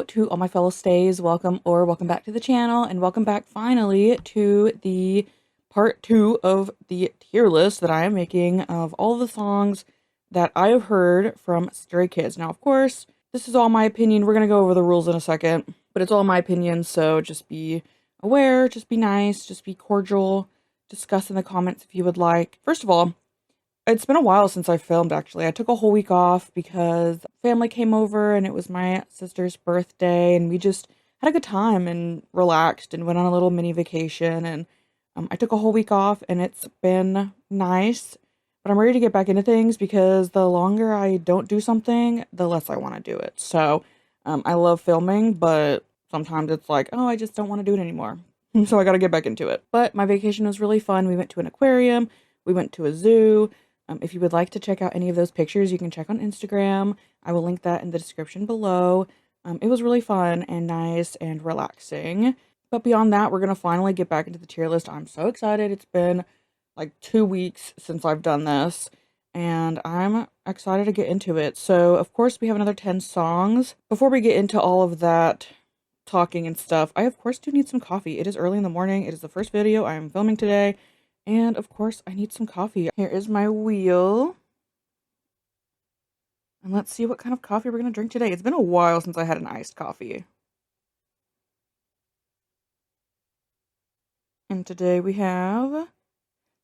to all my fellow stays. Welcome back to the channel, and welcome back finally to the part 2 of the tier list that I am making of all the songs that I have heard from Stray Kids. Now, of course, this is all my opinion. We're going to go over the rules in a second, but it's all my opinion, so just be aware, just be nice, just be cordial, discuss in the comments if you would like. First of all, it's been a while since I filmed, actually. I took a whole week off because family came over and it was my sister's birthday, and we just had a good time and relaxed and went on a little mini vacation. And I took a whole week off and it's been nice, but I'm ready to get back into things because the longer I don't do something, the less I want to do it. So I love filming, but sometimes it's like, oh, I just don't want to do it anymore. So I got to get back into it. But my vacation was really fun. We went to an aquarium, we went to a zoo. If you would like to check out any of those pictures, you can check on Instagram. I will link that in the description below. It was really fun and nice and relaxing. But beyond that, we're going to finally get back into the tier list. I'm so excited. It's been like 2 weeks since I've done this, and I'm excited to get into it. So, of course, we have another 10 songs. Before we get into all of that talking and stuff, I, of course, do need some coffee. It is early in the morning. It is the first video I am filming today. And, of course, I need some coffee. Here is my wheel. And let's see what kind of coffee we're going to drink today. It's been a while since I had an iced coffee. And today we have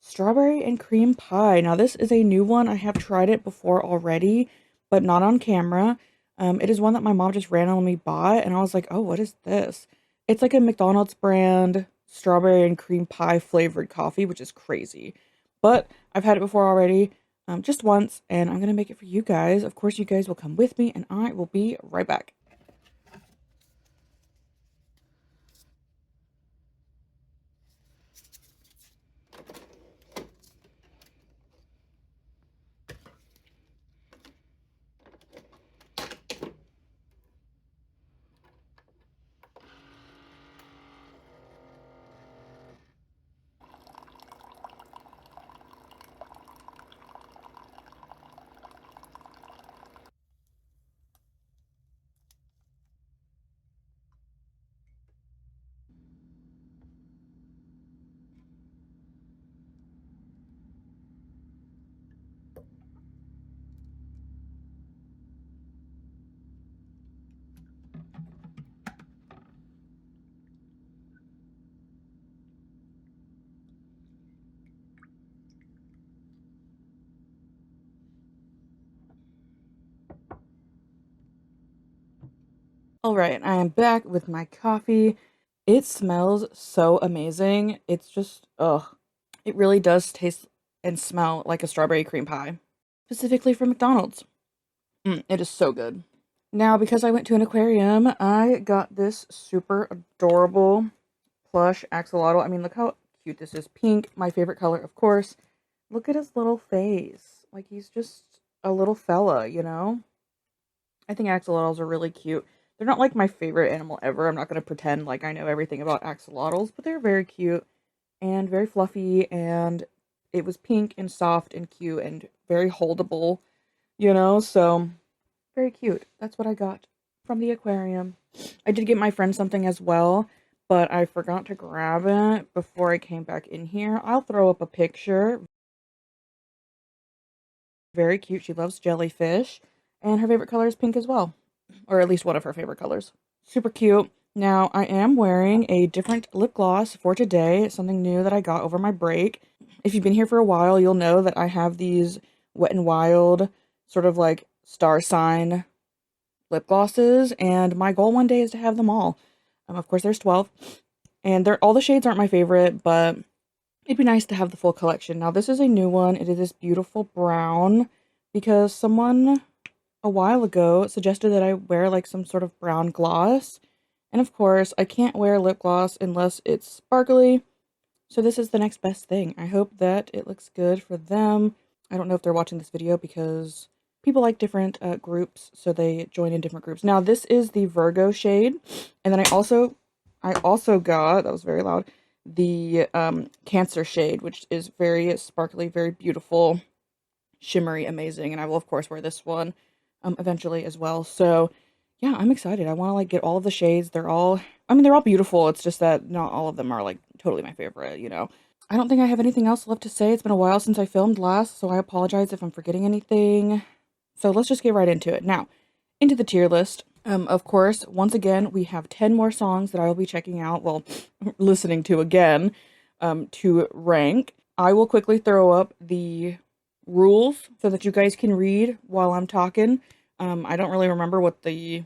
strawberry and cream pie. Now, this is a new one. I have tried it before already, but not on camera. It is one that my mom just randomly bought, and I was like, oh, what is this? It's like a McDonald's brand strawberry and cream pie flavored coffee, which is crazy. But I've had it before already, just once, and I'm gonna make it for you guys. Of course, you guys will come with me, and I will be right back. All right, I am back with my coffee. It smells so amazing. It's just, ugh. It really does taste and smell like a strawberry cream pie, specifically from McDonald's. It is so good. Now, because I went to an aquarium, I got this super adorable plush axolotl. I mean, look how cute this is. Pink, my favorite color, of course. Look at his little face. Like, he's just a little fella, you know? I think axolotls are really cute. They're not like my favorite animal ever. I'm not going to pretend like I know everything about axolotls, but they're very cute and very fluffy, and it was pink and soft and cute and very holdable, you know? So, very cute. That's what I got from the aquarium. I did get my friend something as well, but I forgot to grab it before I came back in here. I'll throw up a picture. Very cute. She loves jellyfish, and her favorite color is pink as well, or at least one of her favorite colors. Super cute. Now, I am wearing a different lip gloss for today. It's something new that I got over my break. If you've been here for a while, you'll know that I have these Wet n Wild sort of like star sign lip glosses, and my goal one day is to have them all. Of course, there's 12, and all the shades aren't my favorite, but it'd be nice to have the full collection. Now, this is a new one. It is this beautiful brown, because someone a while ago suggested that I wear like some sort of brown gloss, and of course, I can't wear lip gloss unless it's sparkly, so this is the next best thing. I hope that it looks good for them. I don't know if they're watching this video because people like different groups, so they join in different groups. Now, this is the Virgo shade, and then I also got, that was very loud, the Cancer shade, which is very sparkly, very beautiful, shimmery, amazing, and I will, of course, wear this one eventually as well. So, yeah, I'm excited. I want to like get all of the shades. I mean, they're all beautiful. It's just that not all of them are like totally my favorite, you know. I don't think I have anything else left to say. It's been a while since I filmed last, so I apologize if I'm forgetting anything. So let's just get right into it. Now, into the tier list. Of course, once again, we have 10 more songs that I will be checking out, well, listening to again, to rank. I will quickly throw up the rules so that you guys can read while I'm talking. I don't really remember what the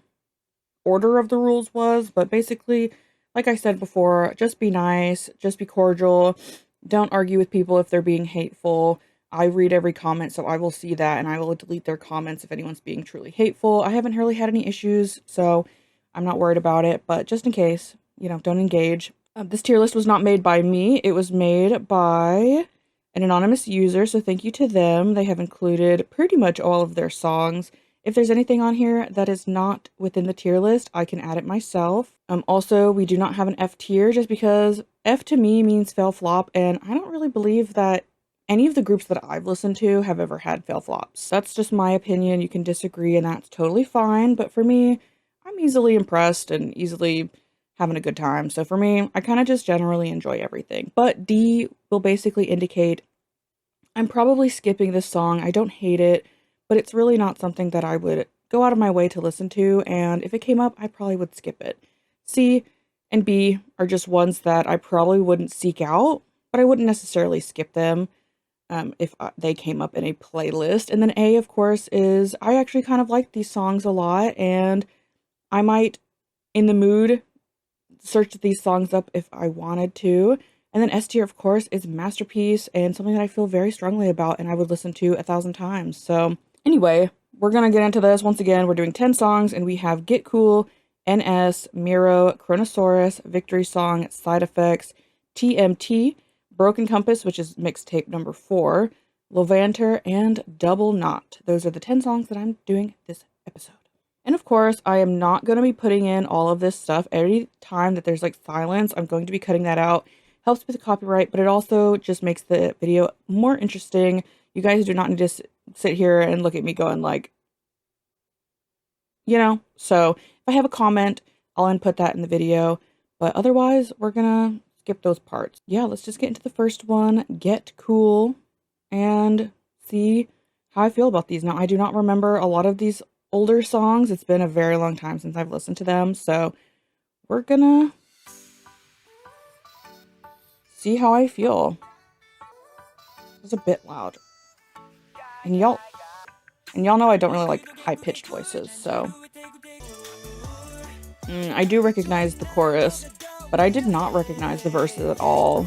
order of the rules was, but basically, like I said before, just be nice, just be cordial, don't argue with people if they're being hateful. I read every comment, so I will see that and I will delete their comments if anyone's being truly hateful. I haven't really had any issues, so I'm not worried about it, but just in case, don't engage. This tier list was not made by me, it was made by an anonymous user, so thank you to them. They have included pretty much all of their songs. If there's anything on here that is not within the tier list, I can add it myself. Also, we do not have an F tier just because F to me means fail flop, and I don't really believe that any of the groups that I've listened to have ever had fail flops. That's just my opinion. You can disagree, and that's totally fine. But for me, I'm easily impressed and easily having a good time. So for me, I kind of just generally enjoy everything. But D will basically indicate I'm probably skipping this song. I don't hate it, but it's really not something that I would go out of my way to listen to, and if it came up, I probably would skip it. C and B are just ones that I probably wouldn't seek out, but I wouldn't necessarily skip them if they came up in a playlist. And then A, of course, is I actually kind of like these songs a lot, and I might, in the mood, search these songs up if I wanted to. And then S tier, of course, is masterpiece and something that I feel very strongly about and I would listen to 1,000 times. So anyway, we're gonna get into this. Once again, we're doing 10 songs and we have Get Cool, NS, Miroh, Chronosaurus, Victory Song, Side Effects, TMT, Broken Compass, which is mixtape number 4, Levanter, and Double Knot. Those are the 10 songs that I'm doing this episode. And of course, I am not going to be putting in all of this stuff. Every time that there's like silence, I'm going to be cutting that out. Helps with the copyright, but it also just makes the video more interesting. You guys do not need to sit here and look at me going like, So if I have a comment, I'll input that in the video. But otherwise, we're going to skip those parts. Yeah, let's just get into the first one, Get Cool, and see how I feel about these. Now, I do not remember a lot of these older songs. It's been a very long time since I've listened to them, so we're gonna see how I feel. It's a bit loud. And y'all know I don't really like high-pitched voices, so I do recognize the chorus, but I did not recognize the verses at all.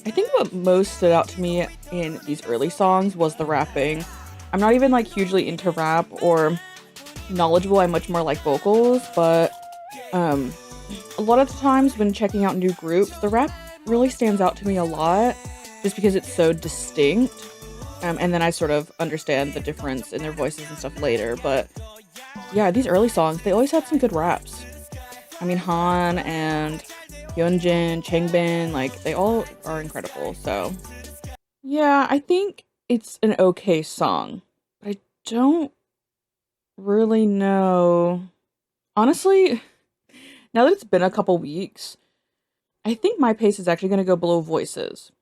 I think what most stood out to me in these early songs was the rapping. I'm not even like hugely into rap or knowledgeable. I'm much more like vocals, but a lot of the times when checking out new groups, the rap really stands out to me a lot just because it's so distinct. And then I sort of understand the difference in their voices and stuff later. But yeah, these early songs, they always had some good raps. I mean, Han and Hyunjin, Changbin, like they all are incredible. So yeah, I think it's an okay song. But I don't really know. Honestly, now that it's been a couple weeks, I think My Pace is actually going to go below Voices.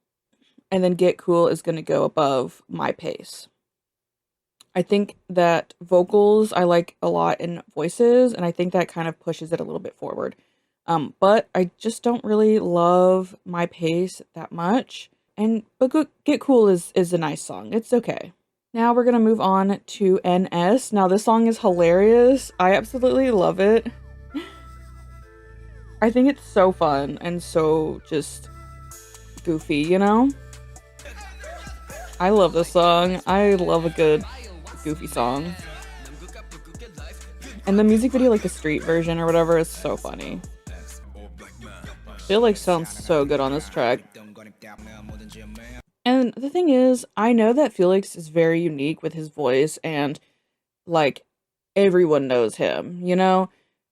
And then Get Cool is going to go above My Pace. I think that vocals I like a lot in Voices, and I think that kind of pushes it a little bit forward. But I just don't really love My Pace that much. But Get Cool is a nice song. It's okay. Now we're going to move on to NS. Now this song is hilarious. I absolutely love it. I think it's so fun and so just goofy, I love this song. I love a good goofy song. And the music video, like the street version or whatever, is so funny. It sounds so good on this track. And the thing is, I know that Felix is very unique with his voice and everyone knows him,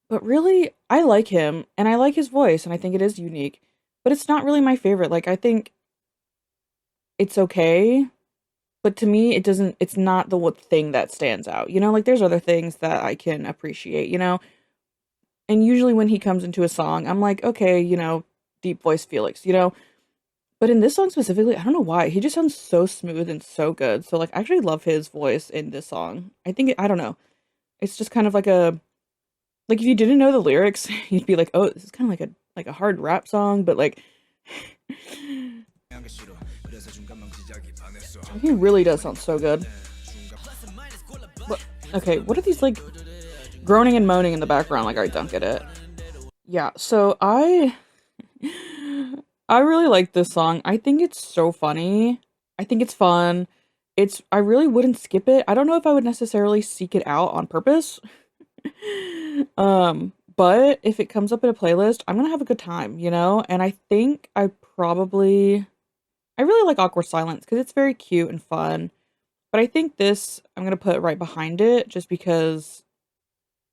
But really, I like him and I like his voice and I think it is unique. But it's not really my favorite. I think it's okay. but to me, it's not the thing that stands out. Like there's other things that I can appreciate, and usually when he comes into a song, I'm like, okay, deep voice Felix, but in this song specifically, I don't know why. He just sounds so smooth and so good. So like I actually love his voice in this song. I don't know. It's just kind of like if you didn't know the lyrics, you'd be like, "Oh, this is kind of like a hard rap song," but like he really does sound so good. But okay, what are these like groaning and moaning in the background? Like I don't get it. Yeah, so I really like this song. I think it's so funny. I think it's fun. I really wouldn't skip it. I don't know if I would necessarily seek it out on purpose. But if it comes up in a playlist, I'm gonna have a good time, And I think I really like Awkward Silence because it's very cute and fun. But I think this I'm gonna put right behind it just because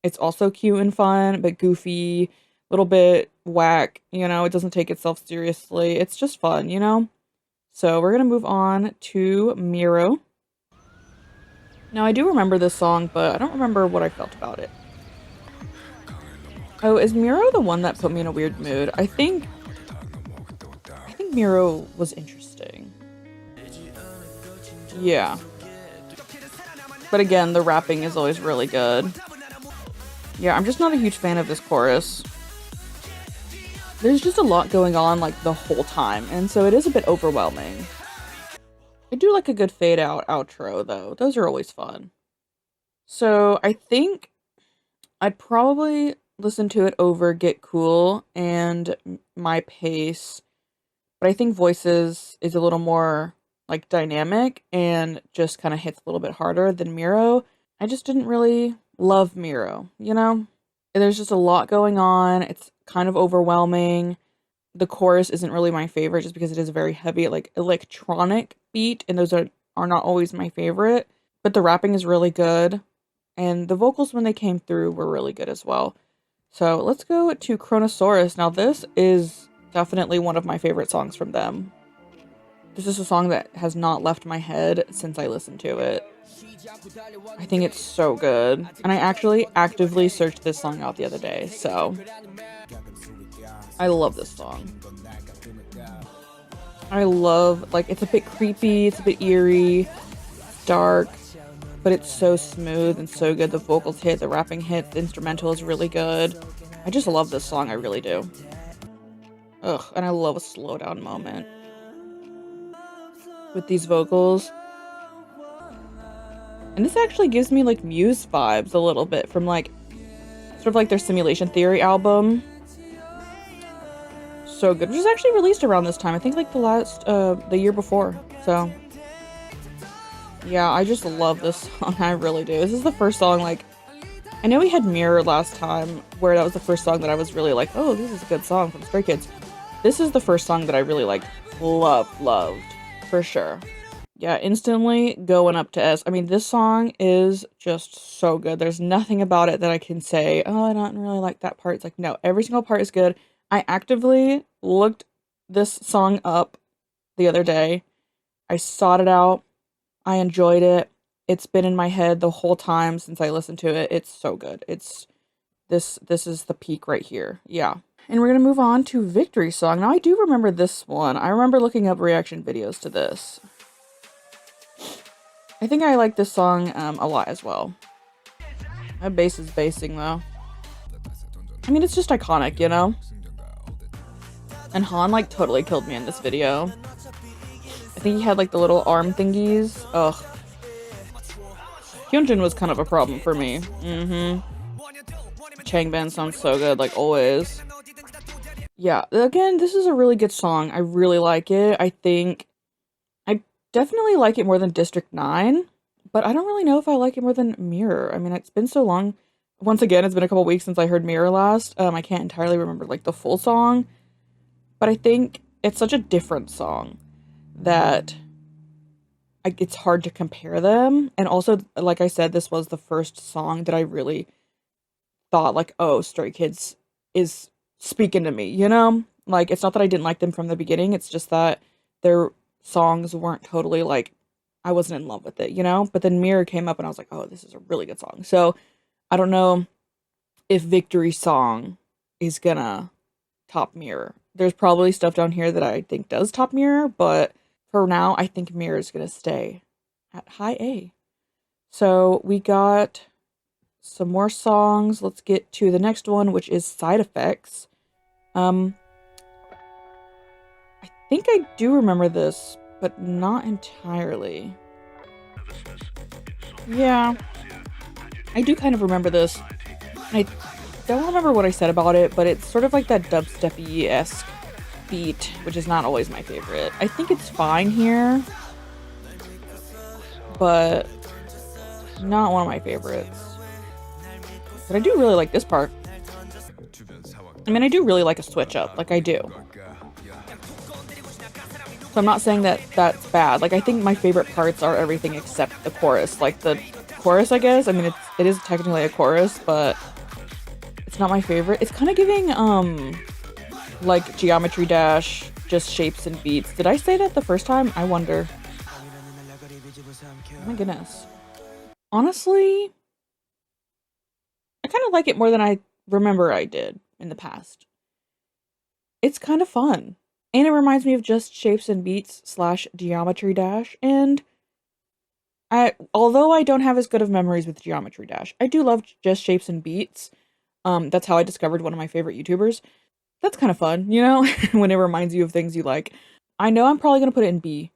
it's also cute and fun, but goofy, a little bit whack, it doesn't take itself seriously. It's just fun. So we're gonna move on to Miroh. Now I do remember this song, but I don't remember what I felt about it. Oh, is Miroh the one that put me in a weird mood? I think Miroh was interesting. Yeah. But again, the rapping is always really good. Yeah, I'm just not a huge fan of this chorus. There's just a lot going on like the whole time, and so it is a bit overwhelming. I do like a good fade out outro though. Those are always fun. So I think I'd probably listen to it over Get Cool and My Pace, but I think Voices is a little more like dynamic and just kind of hits a little bit harder than Miroh. I just didn't really love Miroh. There's just a lot going on. It's kind of overwhelming. The chorus isn't really my favorite just because it is a very heavy like electronic beat and those are not always my favorite, but the rapping is really good and the vocals when they came through were really good as well. So let's go to Chronosaurus. Now this is definitely one of my favorite songs from them. This is a song that has not left my head since I listened to it. I think it's so good. And I actually actively searched this song out the other day, so I love this song. I love, like, it's a bit creepy, it's a bit eerie, dark, but it's so smooth and so good. The vocals hit, the rapping hit, the instrumental is really good. I just love this song, I really do. Ugh, and I love a slowdown moment with these vocals. And this actually gives me like Muse vibes a little bit from like sort of like their Simulation Theory album. So good, which was actually released around this time. I think like the year before. So yeah, I just love this song. I really do. This is the first song like I know we had Mirror last time where that was the first song that I was really like, oh, this is a good song from Stray Kids. This is the first song that I really like loved for sure. Yeah, instantly going up to S. I mean, this song is just so good. There's nothing about it that I can say, oh, I don't really like that part. It's like, no, every single part is good. I actively looked this song up the other day. I sought it out. I enjoyed it. It's been in my head the whole time since I listened to it. It's so good. This is the peak right here. Yeah. And we're gonna move on to Victory Song. Now I do remember this one. I remember looking up reaction videos to this. I think I like this song a lot as well. That bass is basing though. I mean, it's just iconic, And Han like totally killed me in this video. I think he had like the little arm thingies. Ugh. Hyunjin was kind of a problem for me. Changbin sounds so good, like always. Yeah, again, this is a really good song. I really like it. I think I definitely like it more than District 9, but I don't really know if I like it more than Mirror. I mean, it's been so long. Once again, it's been a couple weeks since I heard Mirror last. I can't entirely remember like the full song, but I think it's such a different song that it's hard to compare them. And also, like I said, this was the first song that I really thought like, oh, Stray Kids is speaking to me, Like, it's not that I didn't like them from the beginning, it's just that their songs weren't totally, like, I wasn't in love with it, you know? But then Mirror came up and I was like, oh, this is a really good song. So I don't know if Victory Song is gonna top Mirror. There's probably stuff down here that I think does top Mirror, but for now, I think Mirror is gonna stay at high A. So we got some more songs. Let's get to the next one, which is Side Effects. Um, I think I do remember this, but not entirely. Yeah, I do kind of remember this. I don't remember what I said about it, but it's sort of like that dubsteppy-esque beat, which is not always my favorite. I think it's fine here, but not one of my favorites. But I do really like this part. I mean, I do really like a switch up, like I do. So I'm not saying that that's bad. Like, I think my favorite parts are everything except the chorus. Like, the chorus, I guess. I mean, it is technically a chorus, but it's not my favorite. It's kind of giving, like, Geometry Dash, just shapes and beats. Did I say that the first time? I wonder. Oh my goodness. Honestly, I kind of like it more than I remember I did in the past. It's kind of fun. And it reminds me of just Shapes and Beats slash Geometry Dash. And although I don't have as good of memories with Geometry Dash, I do love just Shapes and Beats. That's how I discovered one of my favorite YouTubers. That's kind of fun, you know, when it reminds you of things you like. I know I'm probably gonna put it in B,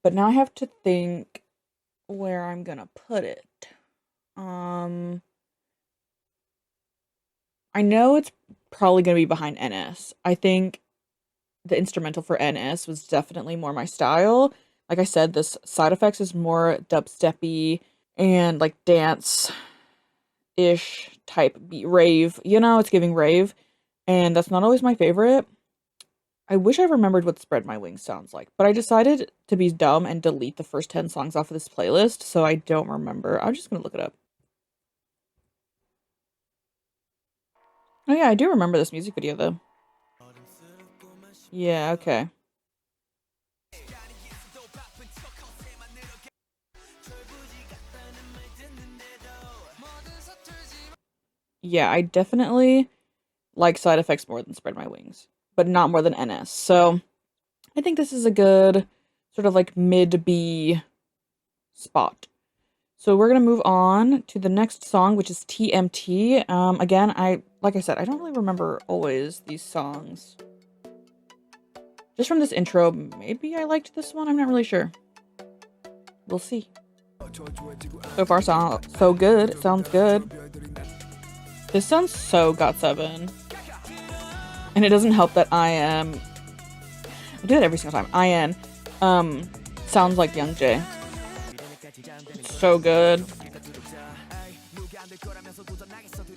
but now I have to think where I'm gonna put it. I know it's probably gonna be behind NS. I think the instrumental for NS was definitely more my style. Like I said, this Side Effects is more dubsteppy and like dance ish type beat, rave. You know, it's giving rave, and that's not always my favorite. I wish I remembered what Spread My Wings sounds like, but I decided to be dumb and delete the first 10 songs off of this playlist, so I don't remember. I'm just gonna look it up. Oh yeah, I do remember this music video though. Yeah, okay. Yeah, I definitely like Side Effects more than Spread My Wings, but not more than NS. So I think this is a good sort of like mid B spot. So we're gonna move on to the next song, which is TMT. Again, like I said, I don't really remember always these songs. Just from this intro, maybe I liked this one. I'm not really sure. We'll see. So far, so good. It sounds good. This sounds so GOT7. And it doesn't help that I do it every single time. IN sounds like Young J. It's so good.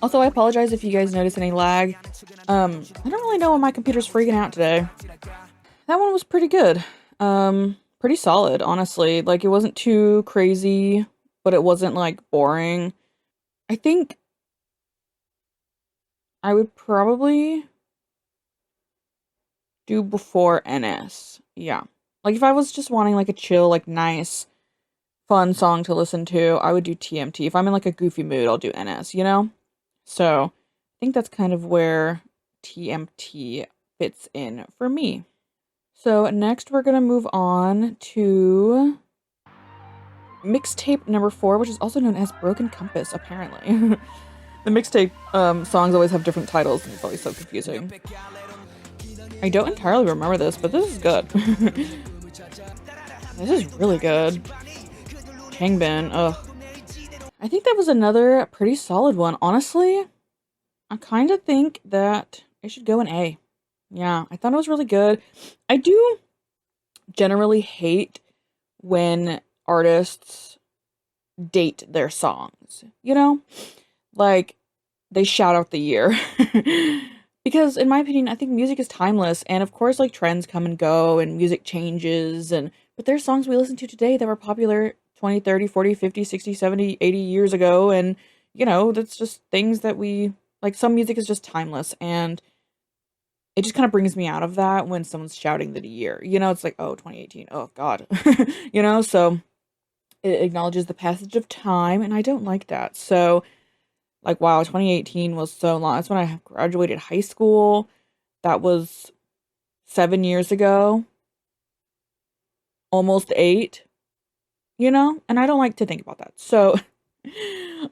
Also, I apologize if you guys notice any lag. I don't really know when my computer's freaking out today. That one was pretty good. Pretty solid, honestly. Like, it wasn't too crazy, but it wasn't, like, boring. I think I would probably do before NS. Yeah. Like, if I was just wanting, like, a chill, like, nice, fun song to listen to, I would do TMT. If I'm in, like, a goofy mood, I'll do NS, you know? So, I think that's kind of where TMT fits in for me. So, next we're gonna move on to Mixtape number 4, which is also known as Broken Compass, apparently. The Mixtape songs always have different titles, and it's always so confusing. I don't entirely remember this, but this is good. This is really good. Changbin, ugh. I think that was another pretty solid one. Honestly, I kind of think that it should go in A. Yeah, I thought it was really good. I do generally hate when artists date their songs, you know? Like, they shout out the year. Because in my opinion, I think music is timeless, and of course, like, trends come and go, and music changes, but there's songs we listen to today that were popular 20, 30, 40, 50, 60, 70, 80 years ago, and, you know, that's just things that like, some music is just timeless, and it just kind of brings me out of that when someone's shouting the year. You know, it's like, oh, 2018, oh, God. You know, so It acknowledges the passage of time, and I don't like that. So, like, wow, 2018 was so long. That's when I graduated high school. That was 7 years ago, almost eight, and I don't like to think about that. So,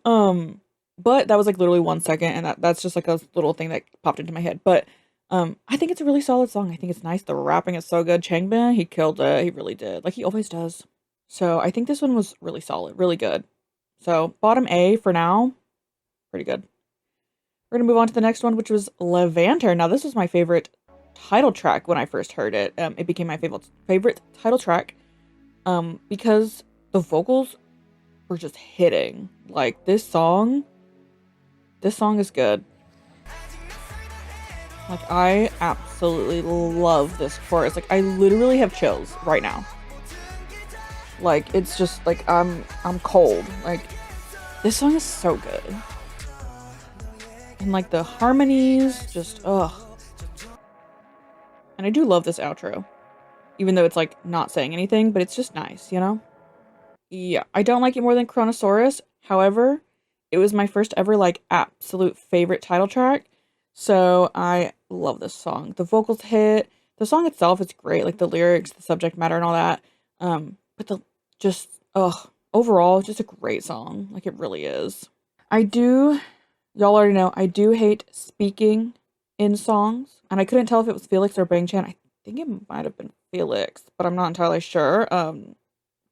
um, but that was like literally 1 second, and that's just like a little thing that popped into my head. But I think it's a really solid song. I think it's nice. The rapping is so good. Changbin, he killed it. He really did, like he always does. So I think this one was really solid, really good. So bottom A for now, pretty good. We're gonna move on to the next one, which was Levanter. Now this was my favorite title track when I first heard it. It became my favorite title track, because the vocals were just hitting. Like this song is good. Like I absolutely love this chorus. Like I literally have chills right now. Like it's just like I'm cold. Like this song is so good. And like the harmonies, just ugh. And I do love this outro. Even though it's like not saying anything, but it's just nice, you know? Yeah, I don't like it more than Chronosaurus. However, it was my first ever like absolute favorite title track. So I love this song. The vocals hit. The song itself is great, like the lyrics, the subject matter and all that. But the just overall, just a great song. Like it really is. I do Y'all already know I do hate speaking in songs, and I couldn't tell if it was Felix or Bang Chan. I think it might have been Felix, but I'm not entirely sure.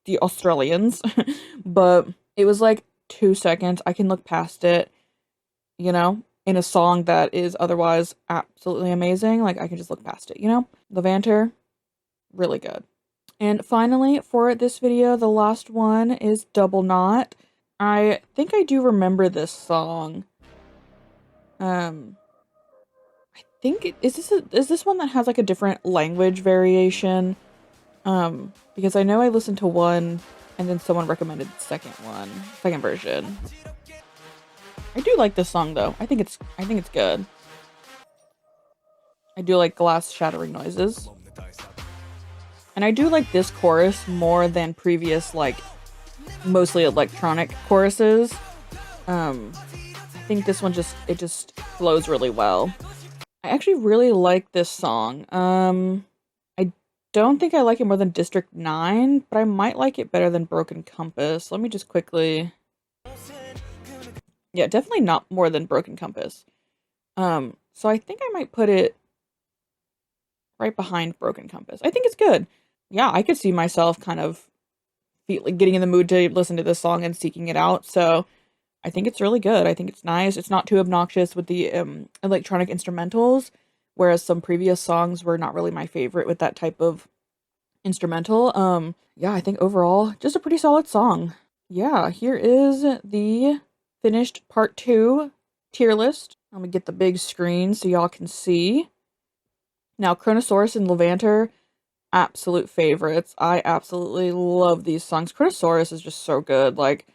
The Australians, but it was like 2 seconds. I can look past it, in a song that is otherwise absolutely amazing. Like I can just look past it. Levanter, really good. And finally, for this video, the last one is Double Knot. I think I do remember this song. I think is this one that has like a different language variation? Because I know I listened to one and then someone recommended the second version. I do like this song though. I think it's good. I do like glass shattering noises. And I do like this chorus more than previous like mostly electronic choruses. I think this one just flows really well. I actually really like this song. I don't think I like it more than District 9, but I might like it better than Broken Compass. Let me just quickly... Yeah, definitely not more than Broken Compass. So I think I might put it right behind Broken Compass. I think it's good. Yeah, I could see myself kind of getting in the mood to listen to this song and seeking it out, so I think it's really good. I think it's nice. It's not too obnoxious with the electronic instrumentals, whereas some previous songs were not really my favorite with that type of instrumental. Yeah, I think overall, just a pretty solid song. Yeah, here is the finished part 2 tier list. I'm gonna get the big screen so y'all can see. Now, Chronosaurus and Levanter, absolute favorites. I absolutely love these songs. Chronosaurus is just so good. Like,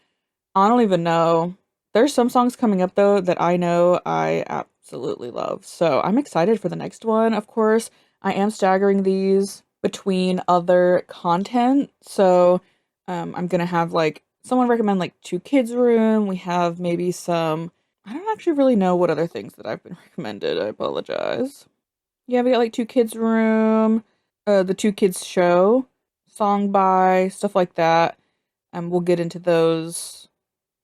I don't even know. There's some songs coming up though that I know I absolutely love. So I'm excited for the next one. Of course, I am staggering these between other content. So I'm gonna have like someone recommend like 2 Kids Room. We have maybe some. I don't actually really know what other things that I've been recommended. I apologize. Yeah, we got like 2 Kids Room, the 2 Kids Show, Song by, stuff like that. And we'll get into those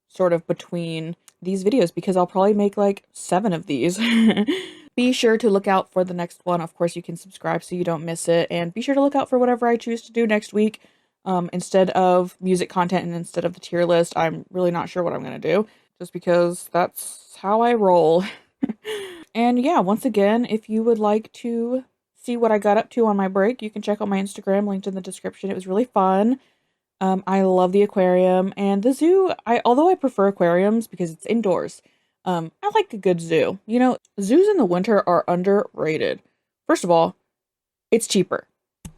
sort of between these videos because I'll probably make like 7 of these. Be sure to look out for the next one. Of course, you can subscribe so you don't miss it. And be sure to look out for whatever I choose to do next week. Instead of music content and instead of the tier list, I'm really not sure what I'm going to do. Just because that's how I roll. And yeah, once again, if you would like to see what I got up to on my break, you can check out my Instagram, linked in the description. It was really fun. I love the aquarium and the zoo. Although I prefer aquariums because it's indoors, I like a good zoo. Zoos in the winter are underrated. First of all, it's cheaper.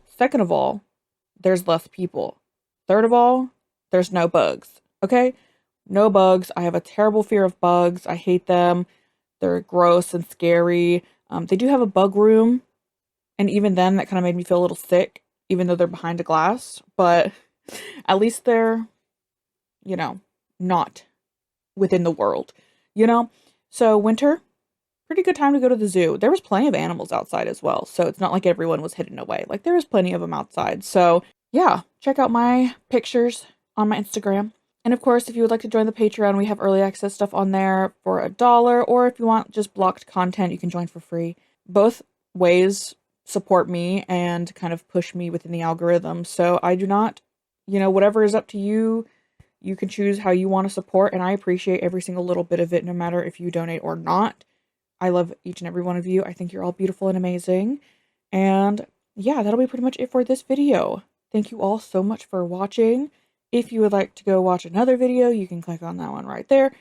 Second of all, there's less people. Third of all, there's no bugs. Okay? No bugs. I have a terrible fear of bugs. I hate them. They're gross and scary. They do have a bug room, and even then, that kind of made me feel a little sick, even though they're behind a glass. But at least they're you know, not within the world, you know? So winter, pretty good time to go to the zoo. There was plenty of animals outside as well, so it's not like everyone was hidden away. Like there was plenty of them outside. So yeah, check out my pictures on my Instagram. And of course, if you would like to join the Patreon, we have early access stuff on there for $1, or if you want just blocked content, you can join for free. Both ways support me and kind of push me within the algorithm. So I do not, whatever is up to you, you can choose how you want to support, and I appreciate every single little bit of it, no matter if you donate or not. I love each and every one of you. I think you're all beautiful and amazing. And yeah, that'll be pretty much it for this video. Thank you all so much for watching. If you would like to go watch another video, you can click on that one right there.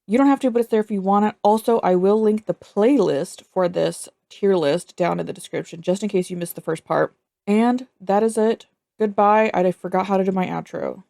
You don't have to, but it's there if you want it. Also, I will link the playlist for this tier list down in the description, just in case you missed the first part. And that is it. Goodbye. I forgot how to do my outro.